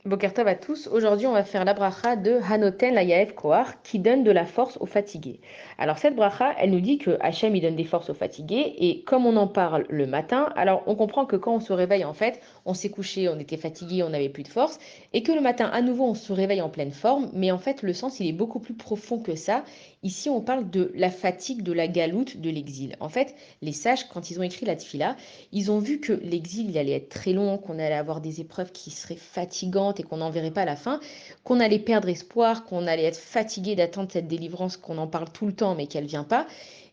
Boker Tov à tous. Aujourd'hui, on va faire la bracha de Hanoten la Yael Kohar qui donne de la force aux fatigués. Alors, cette bracha, elle nous dit que Hachem, il donne des forces aux fatigués. Et comme on en parle le matin, alors on comprend que quand on se réveille, en fait, on s'est couché, on était fatigué, on n'avait plus de force. Et que le matin, à nouveau, on se réveille en pleine forme. Mais en fait, le sens, il est beaucoup plus profond que ça. Ici, on parle de la fatigue, de la galoute, de l'exil. En fait, les sages, quand ils ont écrit la Tfila, ils ont vu que l'exil, il allait être très long, qu'on allait avoir des épreuves qui seraient fatigantes et qu'on n'en verrait pas la fin, qu'on allait perdre espoir, qu'on allait être fatigué d'attendre cette délivrance, qu'on en parle tout le temps mais qu'elle vient pas.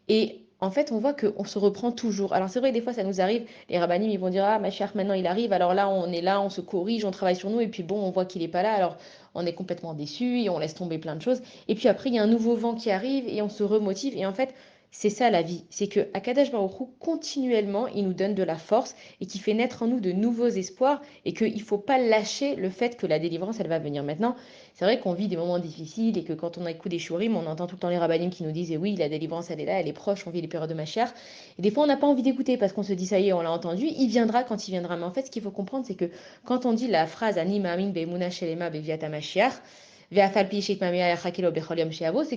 Et en fait, on voit qu'on se reprend toujours. Alors c'est vrai, des fois, ça nous arrive, les rabbinim, ils vont dire, ah, ma chère, maintenant il arrive, alors là, on se corrige, on travaille sur nous, et puis bon, on voit qu'il n'est pas là, alors on est complètement déçu, et on laisse tomber plein de choses. Et puis après, il y a un nouveau vent qui arrive, et on se remotive, et en fait, c'est ça la vie, c'est que Akadash Baruch Hu, continuellement, il nous donne de la force et qui fait naître en nous de nouveaux espoirs et qu'il ne faut pas lâcher le fait que la délivrance, elle va venir. Maintenant, c'est vrai qu'on vit des moments difficiles et que quand on écoute des shurim, on entend tout le temps les rabbinim qui nous disent, et oui, la délivrance, elle est là, elle est proche, on vit les périodes de Mashiach. Et des fois, on n'a pas envie d'écouter parce qu'on se dit, ça y est, on l'a entendu, il viendra quand il viendra. Mais en fait, ce qu'il faut comprendre, c'est que quand on dit la phrase Ani Ma'amin Be'emuna Shelema Be'viata Mashiach, c'est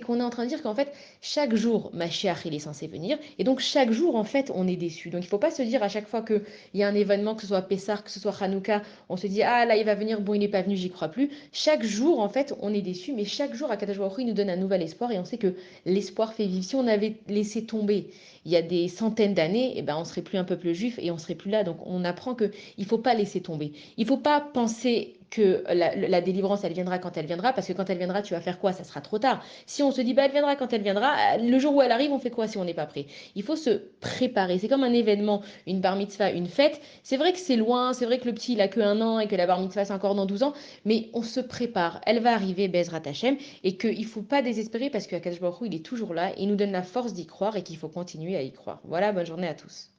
qu'on est en train de dire qu'en fait, chaque jour, Mashiach, il est censé venir. Et donc, chaque jour, en fait, on est déçu. Donc, il ne faut pas se dire à chaque fois qu'il y a un événement, que ce soit Pessah, que ce soit Hanouka, on se dit, ah là, il va venir, bon, il n'est pas venu, j'y crois plus. Chaque jour, en fait, on est déçu. Mais chaque jour, Akadosh Baruch Hu, il nous donne un nouvel espoir. Et on sait que l'espoir fait vivre. Si on avait laissé tomber il y a des centaines d'années, eh ben, on serait plus un peuple juif et on serait plus là. Donc, on apprend qu'il ne faut pas laisser tomber. Il ne faut pas penser que la délivrance, elle viendra quand elle viendra, parce que quand elle viendra, tu vas faire quoi? Ça sera trop tard. Si on se dit, bah, elle viendra quand elle viendra, le jour où elle arrive, on fait quoi si on n'est pas prêt? Il faut se préparer. C'est comme un événement, une bar mitzvah, une fête. C'est vrai que c'est loin, c'est vrai que le petit, il a que 1 an et que la bar mitzvah, c'est encore dans 12 ans, mais on se prépare. Elle va arriver, Bezrat Hashem, et qu'il ne faut pas désespérer parce que Akadosh Baruch Hu, il est toujours là, et il nous donne la force d'y croire et qu'il faut continuer à y croire. Voilà, bonne journée à tous.